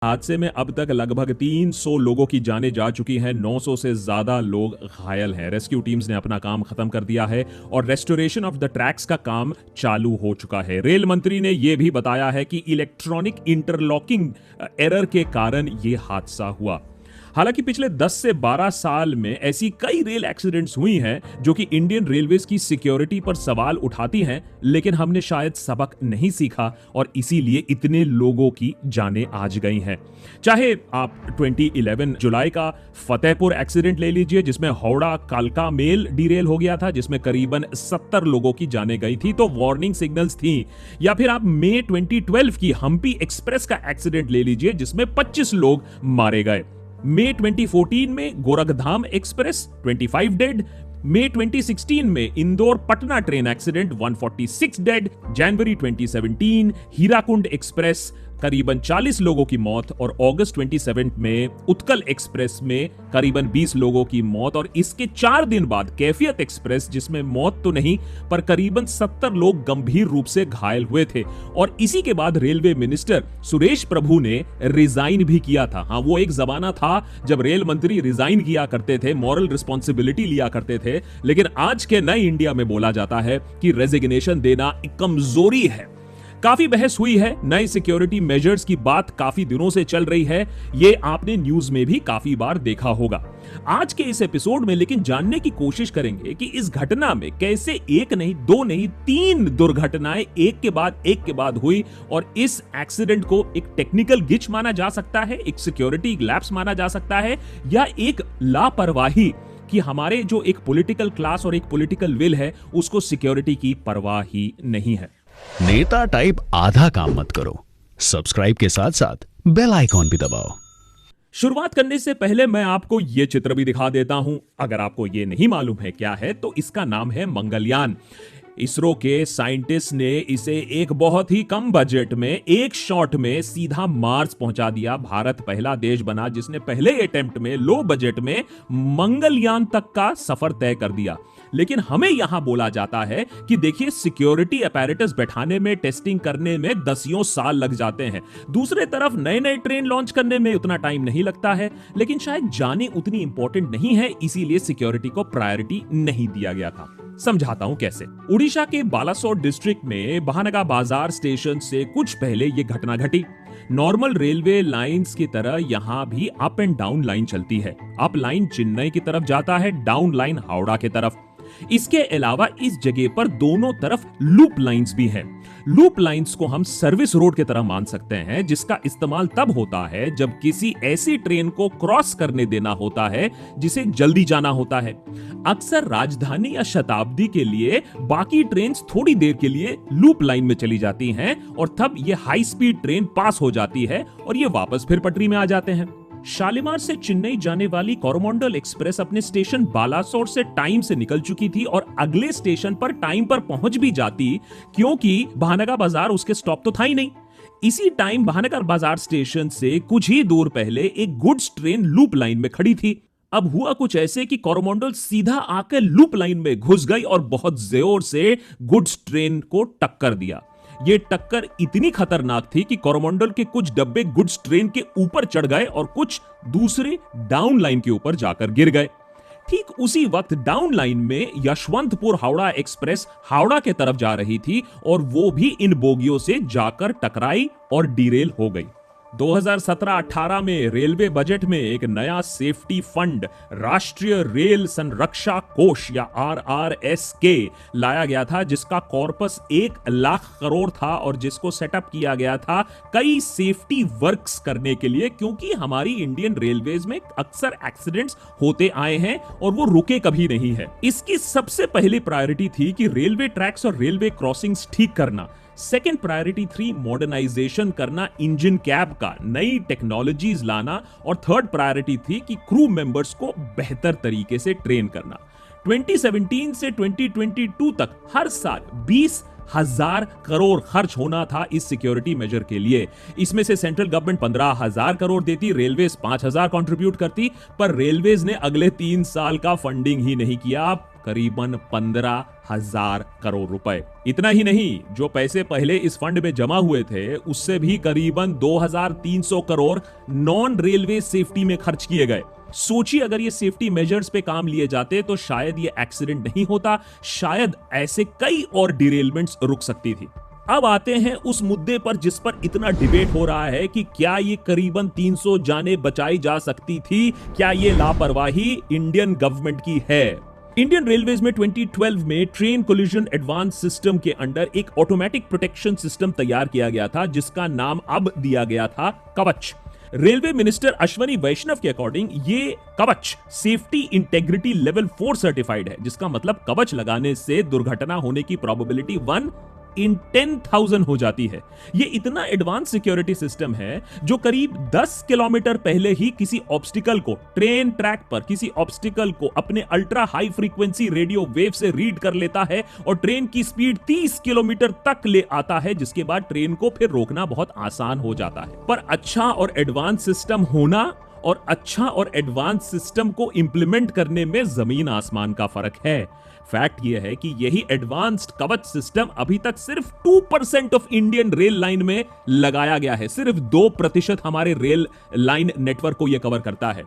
हादसे में अब तक लगभग 300 लोगों की जानें जा चुकी हैं, 900 से ज्यादा लोग घायल हैं। रेस्क्यू टीम्स ने अपना काम खत्म कर दिया है और रेस्टोरेशन ऑफ द ट्रैक्स का काम चालू हो चुका है। रेल मंत्री ने यह भी बताया है कि इलेक्ट्रॉनिक इंटरलॉकिंग एरर के कारण यह हादसा हुआ। हालांकि पिछले 10 से 12 साल में ऐसी कई रेल एक्सीडेंट्स हुई हैं जो कि इंडियन रेलवेज की सिक्योरिटी पर सवाल उठाती हैं, लेकिन हमने शायद सबक नहीं सीखा और इसीलिए इतने लोगों की जानें आज गई हैं। चाहे आप 2011 जुलाई का फतेहपुर एक्सीडेंट ले लीजिए, जिसमें हावड़ा कालका मेल डिरेल हो गया था, जिसमें करीबन 70 लोगों की जानें गई थी, तो वार्निंग सिग्नल्स थी। या फिर आप मई 2012 की हम्पी एक्सप्रेस का एक्सीडेंट ले लीजिए, जिसमें 25 लोग मारे गए। मई 2014 में गोरखधाम एक्सप्रेस 25 डेड, मई 2016 में Indore Patna train accident 146 dead, जनवरी 2017 हीराकुंड एक्सप्रेस करीबन 40 लोगों की मौत और अगस्त 27 में उत्कल एक्सप्रेस में करीबन 20 लोगों की मौत। और इसके 4 दिन बाद कैफियत एक्सप्रेस, जिसमें मौत तो नहीं पर करीबन 70 लोग गंभीर रूप से घायल हुए थे। और इसी के बाद रेलवे मिनिस्टर सुरेश प्रभु ने रिजाइन भी किया था। हाँ, वो एक जमाना था जब रेल मंत्री रिजाइन किया करते थे, मॉरल रिस्पॉन्सिबिलिटी लिया करते थे, लेकिन आज के नए इंडिया में बोला जाता है कि रेजिग्नेशन देना एक कमजोरी है। काफी बहस हुई है, नए सिक्योरिटी मेजर्स की बात काफी दिनों से चल रही है, ये आपने न्यूज में भी काफी बार देखा होगा। आज के इस एपिसोड में लेकिन जानने की कोशिश करेंगे कि इस घटना में कैसे एक नहीं, दो नहीं, 3 दुर्घटनाएं एक के बाद हुई और इस एक्सीडेंट को एक टेक्निकल गिच माना जा सकता है, एक सिक्योरिटी लैप्स माना जा सकता है, या एक लापरवाही कि हमारे जो एक पॉलिटिकल क्लास और एक पॉलिटिकल विल है उसको सिक्योरिटी की परवाह ही नहीं है। नेता टाइप आधा काम मत करो, सब्सक्राइब के साथ साथ बेल आइकॉन भी दबाओ। शुरुआत करने से पहले मैं आपको यह चित्र भी दिखा देता हूं, अगर आपको यह नहीं मालूम है क्या है तो इसका नाम है मंगलयान। इसरो के साइंटिस्ट ने इसे एक बहुत ही कम बजट में एक शॉट में सीधा मार्स पहुंचा दिया। भारत पहला देश बना जिसने पहले अटेम्प्ट में लो बजट में मंगलयान तक का सफर तय कर दिया। लेकिन हमें यहां बोला जाता है कि देखिए, सिक्योरिटी अपैरेटस बैठाने में, टेस्टिंग करने में 10 साल लग जाते हैं। दूसरे तरफ नए नए ट्रेन लॉन्च करने में उतना टाइम नहीं लगता है, लेकिन शायद जाने उतनी इंपॉर्टेंट नहीं है, इसीलिए सिक्योरिटी को प्रायोरिटी नहीं दिया गया था। समझाता हूं कैसे। उड़ीसा के बालासोर डिस्ट्रिक्ट में बहानगा बाजार स्टेशन से कुछ पहले यह घटना घटी। नॉर्मल रेलवे लाइंस की तरह यहां भी अप एंड डाउन लाइन चलती है। अप लाइन चेन्नई की तरफ जाता है, डाउन लाइन हावड़ा की तरफ। इसके अलावा इस जगह पर दोनों तरफ लूप लाइंस भी हैं। लूप लाइंस को हम सर्विस रोड की तरह मान सकते हैं, जिसका इस्तेमाल तब होता है जब किसी ऐसी ट्रेन को क्रॉस करने देना होता है जिसे जल्दी जाना होता है। अक्सर राजधानी या शताब्दी के लिए बाकी ट्रेन थोड़ी देर के लिए लूप लाइन में चली जाती हैं और तब ये हाई स्पीड ट्रेन पास हो जाती है और ये वापस फिर पटरी में आ जाते हैं। शालीमार से चेन्नई जाने वाली कोरोमंडल एक्सप्रेस अपने स्टेशन बालासोर से टाइम से निकल चुकी थी और अगले स्टेशन पर टाइम पर पहुंच भी जाती, क्योंकि बहानगा बाजार उसके स्टॉप तो था ही नहीं। इसी टाइम बहानगर बाजार स्टेशन से कुछ ही दूर पहले एक गुड्स ट्रेन लूप लाइन में खड़ी थी। अब हुआ कुछ ऐसे कि कोरोमंडल सीधा आकर लूप लाइन में घुस गई और बहुत जोर से गुड्स ट्रेन को टक्कर दिया। ये टक्कर इतनी खतरनाक थी कि कोरोमंडल के कुछ डब्बे गुड्स ट्रेन के ऊपर चढ़ गए और कुछ दूसरे डाउन लाइन के ऊपर जाकर गिर गए। ठीक उसी वक्त डाउन लाइन में यशवंतपुर हावड़ा एक्सप्रेस हावड़ा के तरफ जा रही थी और वो भी इन बोगियों से जाकर टकराई और डिरेल हो गई। 2017-18 में रेलवे बजट में एक नया सेफ्टी फंड राष्ट्रीय रेल संरक्षा कोष या RRSK लाया गया था, जिसका कॉर्पस 1 लाख करोड़ था और जिसको सेटअप किया गया था कई सेफ्टी वर्क्स करने के लिए, क्योंकि हमारी इंडियन रेलवेज में अक्सर एक्सीडेंट्स होते आए हैं और वो रुके कभी नहीं है। इसकी सबसे पहली प्रायोरिटी थी कि रेलवे ट्रैक्स और रेलवे क्रॉसिंग्स ठीक करना। सेकेंड प्रायोरिटी थी मॉडर्नाइजेशन करना, इंजन कैब का, नई टेक्नोलॉजीज लाना। और थर्ड प्रायोरिटी थी कि क्रू मेंबर्स को बेहतर तरीके से ट्रेन करना। 2017 से 2022 तक हर साल 20,000 करोड़ खर्च होना था इस सिक्योरिटी मेजर के लिए। इसमें से सेंट्रल गवर्नमेंट 15,000 करोड़ देती, रेलवेज 5,000 कंट्रीब्यूट करती, पर रेलवेज ने अगले 3 साल का फंडिंग ही नहीं किया। करीबन 15,000 करोड़ रुपए। इतना ही नहीं, जो पैसे पहले इस फंड में जमा हुए थे उससे भी करीबन 2,300 करोड़ नॉन रेलवे सेफ्टी में खर्च किए गए। सोचिए, अगर ये सेफ्टी मेजर्स पे काम लिए जाते तो शायद ये एक्सीडेंट नहीं होता, शायद ऐसे कई और डिरेलमेंट्स रुक सकती थी। अब आते हैं उस मुद्दे पर जिस पर इतना डिबेट हो रहा है कि क्या ये करीबन 300 जानें बचाई जा सकती थी, क्या ये लापरवाही इंडियन गवर्नमेंट की है। इंडियन रेलवेज में 2012 में ट्रेन कोलिजन एडवांस सिस्टम के अंडर एक ऑटोमेटिक प्रोटेक्शन सिस्टम तैयार किया गया था जिसका नाम अब दिया गया था कवच। रेलवे मिनिस्टर अश्वनी वैष्णव के अकॉर्डिंग ये कवच सेफ्टी इंटेग्रिटी लेवल 4 सर्टिफाइड है, जिसका मतलब कवच लगाने से दुर्घटना होने की प्रोबेबिलिटी 1 in 10,000 हो जाती है। ये इतना एडवांस सिक्योरिटी सिस्टम है जो करीब 10 किलोमीटर पहले ही किसी ऑब्स्टिकल को, ट्रेन ट्रैक पर किसी ऑब्स्टिकल को अपने ultra high frequency radio wave से रीड कर लेता है और ट्रेन की स्पीड 30 किलोमीटर तक ले आता है, जिसके बाद ट्रेन को फिर रोकना बहुत आसान हो जाता है। पर अच्छा और एडवांस सिस्टम होना और अच्छा और एडवांस सिस्टम को इंप्लीमेंट करने में जमीन आसमान का फर्क है। फैक्ट यह है कि यही एडवांस्ड कवच सिस्टम अभी तक सिर्फ 2% ऑफ इंडियन रेल लाइन में लगाया गया है। सिर्फ 2% हमारे रेल लाइन नेटवर्क को यह कवर करता है।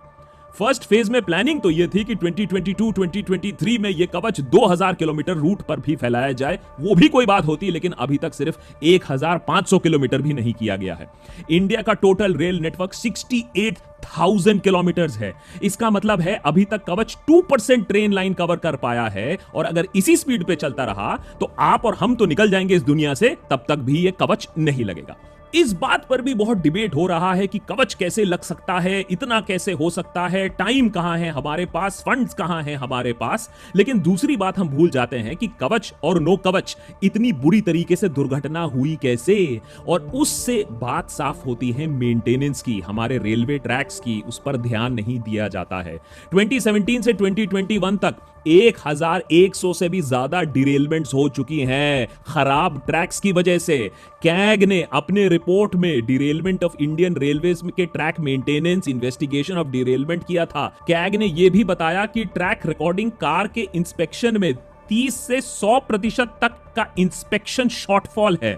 फर्स्ट फेज में प्लानिंग तो यह थी कि 2022-2023 में यह कवच 2000 किलोमीटर रूट पर भी फैलाया जाए, वो भी कोई बात होती, लेकिन अभी तक सिर्फ 1500 किलोमीटर भी नहीं किया गया है। इंडिया का टोटल रेल नेटवर्क 68,000 किलोमीटर है। इसका मतलब है अभी तक कवच 2% ट्रेन लाइन कवर कर पाया है, और अगर इसी स्पीड पे चलता रहा तो आप और हम तो निकल जाएंगे इस दुनिया से, तब तक भी यह कवच नहीं लगेगा। इस बात पर भी बहुत डिबेट हो रहा है कि कवच कैसे लग सकता है, इतना कैसे हो सकता है, टाइम कहां है हमारे पास, फंड्स कहां हैं हमारे पास। लेकिन दूसरी बात हम भूल जाते हैं कि कवच और नो कवच इतनी बुरी तरीके से दुर्घटना हुई कैसे, और उससे बात साफ होती है मेंटेनेंस की, हमारे रेलवे ट्रैक्स की, उस पर ध्यान नहीं दिया जाता है। 2017 से 2021 तक 1100 से भी ज्यादा डिरेलमेंट्स हो चुकी हैं खराब ट्रैक्स की वजह से। कैग ने अपने रिपोर्ट में डिरेलमेंट ऑफ इंडियन रेलवेज के track maintenance investigation of derailment किया था। कैग ने यह भी बताया कि ट्रैक रिकॉर्डिंग कार के इंस्पेक्शन में 30 से 100% तक का इंस्पेक्शन शॉर्टफॉल है।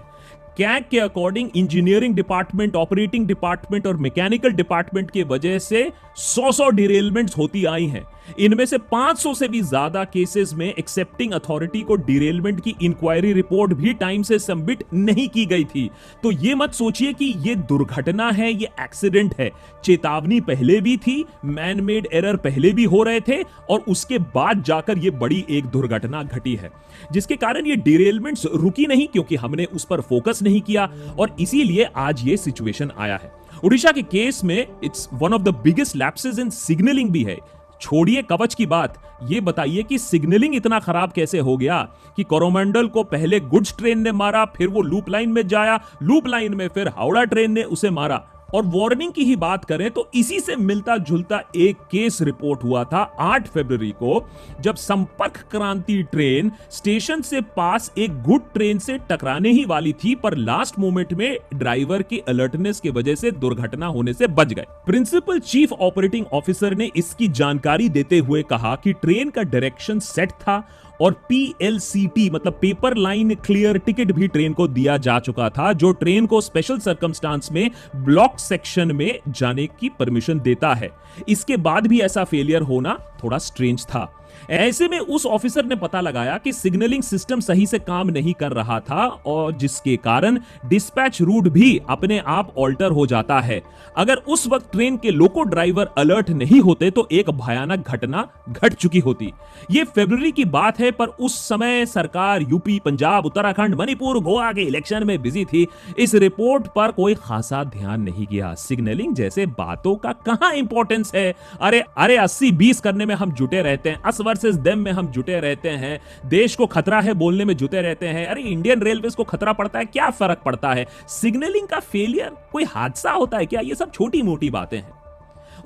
कैग के according engineering department, operating department और मैकेनिकल डिपार्टमेंट की वजह से 100 डिरेलमेंट्स होती आई हैं। इनमें से 500 से भी ज्यादा केसेस में एक्सेप्टिंग अथॉरिटी को डिरेलमेंट की इंक्वायरी रिपोर्ट भी टाइम से सबमिट नहीं की गई थी। तो ये मत सोचिए कि ये दुर्घटना है, ये एक्सीडेंट है। चेतावनी पहले भी थी, मैन मेड एरर पहले भी हो रहे थे, और उसके बाद जाकर ये बड़ी एक दुर्घटना घटी है, जिसके कारण ये डिरेलमेंट्स रुकी नहीं, क्योंकि हमने उस पर फोकस नहीं किया, और इसीलिए आज ये सिचुएशन आया है। उड़ीसा के केस में it's one of the biggest lapses in signalling भी है। छोड़िए कवच की बात, ये बताइए कि सिग्नलिंग इतना खराब कैसे हो गया कि कोरोमंडल को पहले गुड्स ट्रेन ने मारा, फिर वो लूप लाइन में जाया, लूप लाइन में फिर हावड़ा ट्रेन ने उसे मारा। और वार्निंग की ही बात करें तो इसी से मिलता जुलता एक केस रिपोर्ट हुआ था 8 फरवरी को, जब संपर्क क्रांति ट्रेन स्टेशन से पास एक गुड ट्रेन से टकराने ही वाली थी, पर लास्ट मोमेंट में ड्राइवर की अलर्टनेस की वजह से दुर्घटना होने से बच गए। प्रिंसिपल चीफ ऑपरेटिंग ऑफिसर ने इसकी जानकारी देते हुए कहा कि ट्रेन का डायरेक्शन सेट था और PLCT मतलब पेपर लाइन क्लियर टिकट भी ट्रेन को दिया जा चुका था, जो ट्रेन को स्पेशल सर्कमस्टांस में ब्लॉक सेक्शन में जाने की परमिशन देता है। इसके बाद भी ऐसा फेलियर होना थोड़ा स्ट्रेंज था। ऐसे में उस ऑफिसर ने पता लगाया कि सिग्नलिंग सिस्टम सही से काम नहीं कर रहा था, और जिसके कारण डिस्पैच रूट भी अपने आप ऑल्टर हो जाता है। अगर उस वक्त ट्रेन के लोको ड्राइवर अलर्ट नहीं होते तो एक भयानक घटना घट चुकी होती। यह फरवरी की बात है, पर उस समय सरकार यूपी, पंजाब, उत्तराखंड, मणिपुर, गोवा के इलेक्शन में बिजी थी। इस रिपोर्ट पर कोई खासा ध्यान नहीं गया। सिग्नलिंग जैसे बातों का कहां इंपॉर्टेंस है। अरे 80-20 करने में हम जुटे रहते हैं, अस वर्सेस देम में हम जुटे रहते हैं, देश को खतरा है बोलने में जुटे रहते हैं। अरे इंडियन रेलवेज को खतरा पड़ता है, क्या फर्क पड़ता है। सिग्नलिंग का फेलियर कोई हादसा होता है क्या? ये सब छोटी मोटी बातें हैं।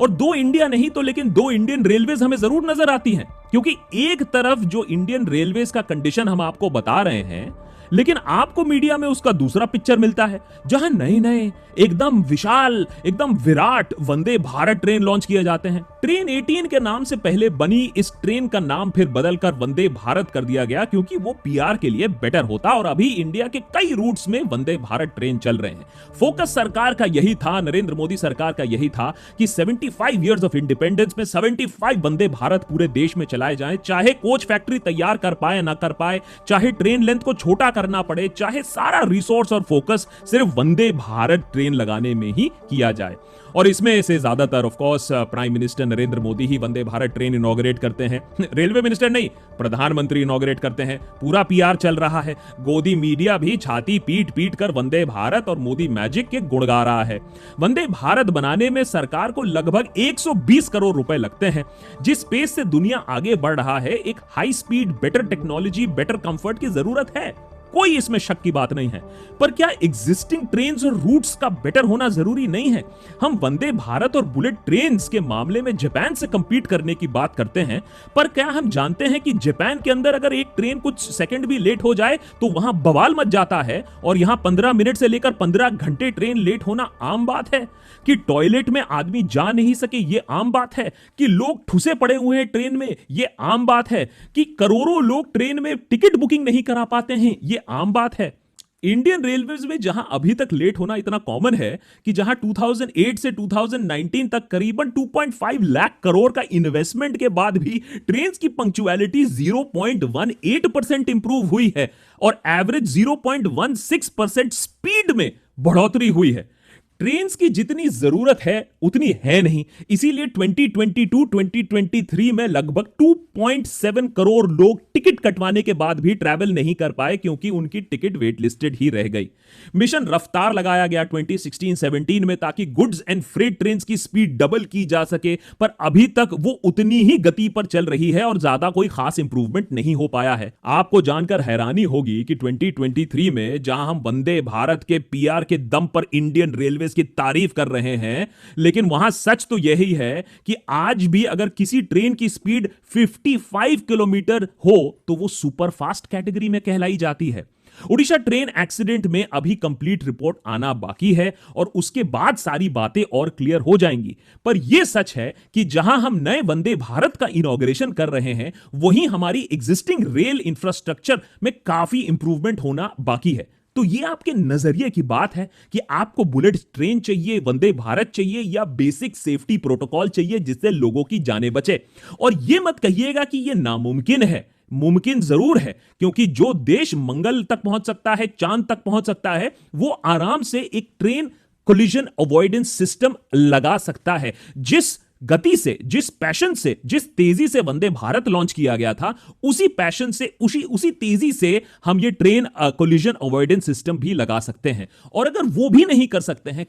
और 2 इंडिया नहीं तो लेकिन 2 इंडियन रेलवेज हमें जरूर नजर आती हैं, क्योंकि एक तरफ जो इंडियन रेलवेज का कंडीशन हम आपको बता रहे हैं, लेकिन आपको मीडिया में उसका दूसरा पिक्चर मिलता है, जहां नए नए एकदम विशाल, एकदम विराट वंदे भारत ट्रेन लॉन्च किए जाते हैं। ट्रेन 18 के नाम से पहले बनी इस ट्रेन का नाम फिर बदलकर वंदे भारत कर दिया गया, क्योंकि वो पीआर के लिए बेटर होता, और अभी इंडिया के कई रूट्स में वंदे भारत ट्रेन चल रहे हैं। फोकस सरकार का यही था, नरेंद्र मोदी सरकार का यही था कि 75 इयर्स ऑफ इंडिपेंडेंस में 75 वंदे भारत पूरे देश में चलाए जाएं, चाहे कोच फैक्ट्री तैयार कर पाए ना कर पाए, चाहे ट्रेन लेंथ को छोटा करना पड़े, चाहे सारा रिसोर्स और फोकस सिर्फ वंदे भारत ट्रेन लगाने में ही किया जाए। और इसमें से ज्यादातर of course prime minister Narendra Modi he Vande Bharat train inaugurate करते हैं, रेलवे मिनिस्टर नहीं, प्रधानमंत्री इनॉग्रेट करते हैं। पूरा पीआर चल रहा है, गोदी मीडिया भी छाती पीट पीट कर वंदे भारत और मोदी मैजिक के गुण गा रहा है। वंदे भारत बनाने में सरकार को लगभग 120 करोड़ रुपए लगते हैं। जिस पेस से दुनिया आगे बढ़ रहा है, एक high speed, better technology, better comfort की जरूरत है, कोई इसमें शक की बात नहीं है। पर क्या एग्जिस्टिंग ट्रेन्स और रूट्स का बेटर होना जरूरी नहीं है? हम वंदे भारत और बुलेट ट्रेन्स के मामले में जापान से कंपीट करने की बात करते हैं, पर क्या हम जानते हैं कि जापान के अंदर अगर एक ट्रेन कुछ सेकंड भी लेट हो जाए तो वहां बवाल मच जाता है, और यहां 15 मिनट से लेकर 15 घंटे ट्रेन लेट होना आम बात है। कि टॉयलेट में आदमी जा नहीं सके, ये आम बात है। कि लोग ठुसे पड़े हुए हैं ट्रेन में, ये आम बात है। कि करोड़ों लोग ट्रेन में टिकट बुकिंग नहीं करा पाते हैं, ये आम बात है। इंडियन रेलवेज में जहां अभी तक लेट होना इतना कॉमन है कि जहां 2008 से 2019 तक करीबन 2.5 लाख करोड़ का इन्वेस्टमेंट के बाद भी ट्रेन की पंक्चुअलिटी 0.18% इंप्रूव हुई है, और एवरेज 0.16% स्पीड में बढ़ोतरी हुई है। ट्रेन्स की जितनी जरूरत है उतनी है नहीं, इसीलिए 2022-2023 में लगभग 2.7 करोड़ लोग टिकट कटवाने के बाद भी ट्रैवल नहीं कर पाए, क्योंकि उनकी टिकट वेट लिस्टेड ही रह गई। मिशन रफ्तार लगाया गया 2016-17 में, ताकि गुड्स एंड फ्रेट ट्रेन्स की स्पीड डबल की जा सके, पर अभी तक वो उतनी ही गति पर चल रही है और ज्यादा कोई खास इंप्रूवमेंट नहीं हो पाया है। आपको जानकर हैरानी होगी कि 2023 में जहां हम वंदे भारत के पीआर के दम पर इंडियन रेलवे की तारीफ कर रहे हैं, लेकिन वहां सच तो यही है कि आज भी अगर किसी ट्रेन की स्पीड 55 किलोमीटर हो तो वो सुपर फास्ट कैटेगरी में कहलाई जाती है। उड़ीसा ट्रेन एक्सीडेंट में अभी कंप्लीट रिपोर्ट आना बाकी है, और उसके बाद सारी बातें और क्लियर हो जाएंगी। पर यह सच है कि जहां हम नए वंदे भारत का इनॉग्रेशन कर रहे हैं, वहीं हमारी एग्जिस्टिंग रेल इंफ्रास्ट्रक्चर में काफी इंप्रूवमेंट होना बाकी है। तो ये आपके नजरिए की बात है कि आपको बुलेट ट्रेन चाहिए, वंदे भारत चाहिए, या बेसिक सेफ्टी प्रोटोकॉल चाहिए जिससे लोगों की जानें बचे। और ये मत कहिएगा कि ये नामुमकिन है, मुमकिन जरूर है, क्योंकि जो देश मंगल तक पहुंच सकता है, चांद तक पहुंच सकता है, वो आराम से एक ट्रेन कोलिजन अवॉइडेंस सिस्टम लगा सकता है। जिस गति से, जिस पैशन से, जिस तेजी से वंदे भारत लॉन्च किया गया था, उसी पैशन से, उसी तेजी से हम ये ट्रेन कोलिजन अवॉइडेंस सिस्टम भी लगा सकते हैं। और अगर वो भी नहीं कर सकते हैं,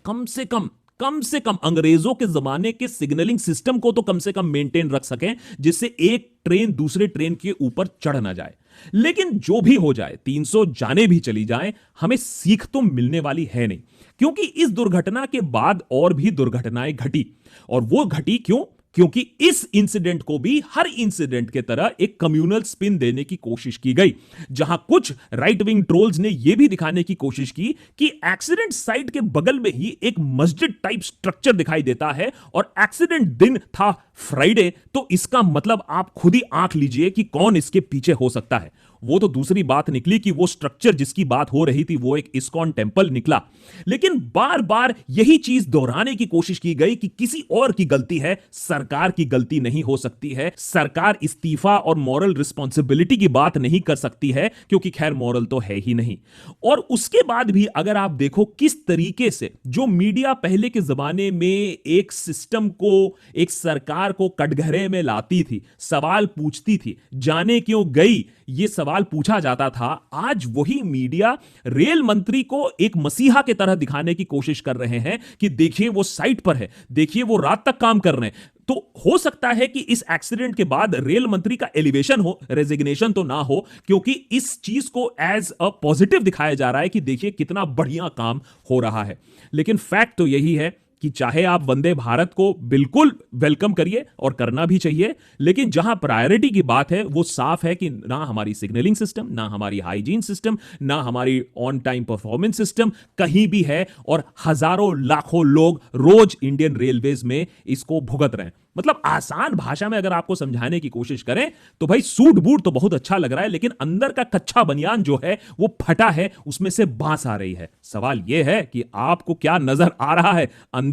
कम से कम अंग्रेजों के जमाने के सिग्नलिंग सिस्टम को तो कम से कम मेंटेन रख सकें, जिससे एक ट्रेन दूसरे ट्रेन के ऊपर चढ़ ना जाए। लेकिन जो भी हो जाए, 300 जाने भी चली जाएं, हमें सीख तो मिलने वाली है नहीं, क्योंकि इस दुर्घटना के बाद और भी दुर्घटनाएं घटी। और वो घटी क्यों? क्योंकि इस इंसिडेंट को भी हर इंसिडेंट के तरह एक कम्युनल स्पिन देने की कोशिश की गई, जहां कुछ राइट विंग ट्रोल्स ने यह भी दिखाने की कोशिश की कि एक्सीडेंट साइट के बगल में ही एक मस्जिद टाइप स्ट्रक्चर दिखाई देता है, और एक्सीडेंट दिन था फ्राइडे, तो इसका मतलब आप खुद ही आंख लीजिए कि कौन इसके पीछे हो सकता है। वो तो दूसरी बात निकली कि वो स्ट्रक्चर जिसकी बात हो रही थी वो एक इस्कॉन टेंपल निकला। लेकिन बार बार यही चीज दोहराने की कोशिश की गई कि किसी और की गलती है, सरकार की गलती नहीं हो सकती है। सरकार इस्तीफा और मॉरल रिस्पॉन्सिबिलिटी की बात नहीं कर सकती है, क्योंकि खैर मॉरल तो है ही नहीं। और उसके बाद भी अगर आप देखो किस तरीके से जो मीडिया पहले के जमाने में एक सिस्टम को, एक सरकार को कटघरे में लाती थी, सवाल पूछती थी, जाने क्यों गई ये सवाल पूछा जाता था, आज वही मीडिया रेल मंत्री को एक मसीहा के तरह दिखाने की कोशिश कर रहे हैं कि देखिए वो साइट पर है, देखिए वो रात तक काम कर रहे हैं। तो हो सकता है कि इस एक्सीडेंट के बाद रेल मंत्री का एलिवेशन हो, रेजिग्नेशन तो ना हो, क्योंकि इस चीज को एज अ पॉजिटिव दिखाया जा रहा है कि देखिए कितना बढ़िया काम हो रहा है। लेकिन फैक्ट तो यही है कि चाहे आप वंदे भारत को बिल्कुल वेलकम करिए और करना भी चाहिए, लेकिन जहां प्रायोरिटी की बात है वो साफ है कि ना हमारी सिग्नलिंग सिस्टम, ना हमारी हाइजीन सिस्टम, ना हमारी ऑन टाइम परफॉर्मेंस सिस्टम कहीं भी है, और हजारों लाखों लोग रोज इंडियन रेलवेज में इसको भुगत रहे हैं। मतलब आसान भाषा में अगर आपको समझाने की कोशिश करें तो भाई सूट बूट तो बहुत अच्छा लग रहा है, लेकिन अंदर का कच्चा बनियान जो है वो फटा है, उसमें से बांस आ रही है। सवाल यह है कि आपको क्या नजर आ रहा है अंदर